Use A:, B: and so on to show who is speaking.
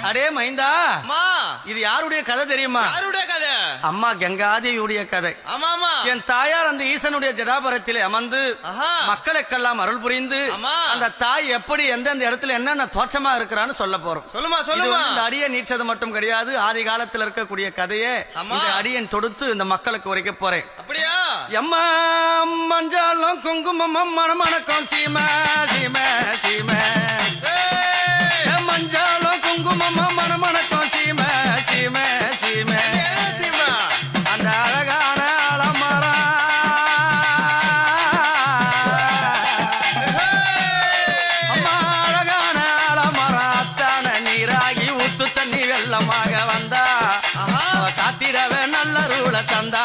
A: அடே மைந்தா, இது யாருடைய கதை தெரியுமா?
B: யாருடைய கதை?
A: அம்மா கங்காதேவியுடைய கதை.
B: ஆமாமா.
A: என் தாயார் அந்த ஈசனுடைய ஜடாபரத்திலே அமர்ந்து மக்களுக்கெல்லாம் அருள் புரிந்து அந்த தாய் எப்படி எந்தெந்த இடத்துல என்னென்ன தோற்றமா இருக்கிறான்னு சொல்ல போறோம்.
B: சொல்லுமா சொல்லுமா.
A: இந்த அடியை நீட்டது மட்டும் கிடையாது, ஆதி காலத்தில் இருக்கக்கூடிய கதையை இந்த அடியன் தொடுத்து இந்த மக்களுக்கு உரைக்க போறேன்.
B: அப்படியா?
A: எம்மா மஞ்சாலும் குங்குமம் மணமணக்கம் சீம சீம சீம, மஞ்சாலும் குங்குமம் மணமணக்கம் சீம சீம சீம, அந்த அழகான அலமரா அம்மா அழகான அலமரா அத்தான நீராகி ஊத்து தண்ணி வெள்ளமாக வந்தா காத்திடவே நல்ல ரூல தந்தா.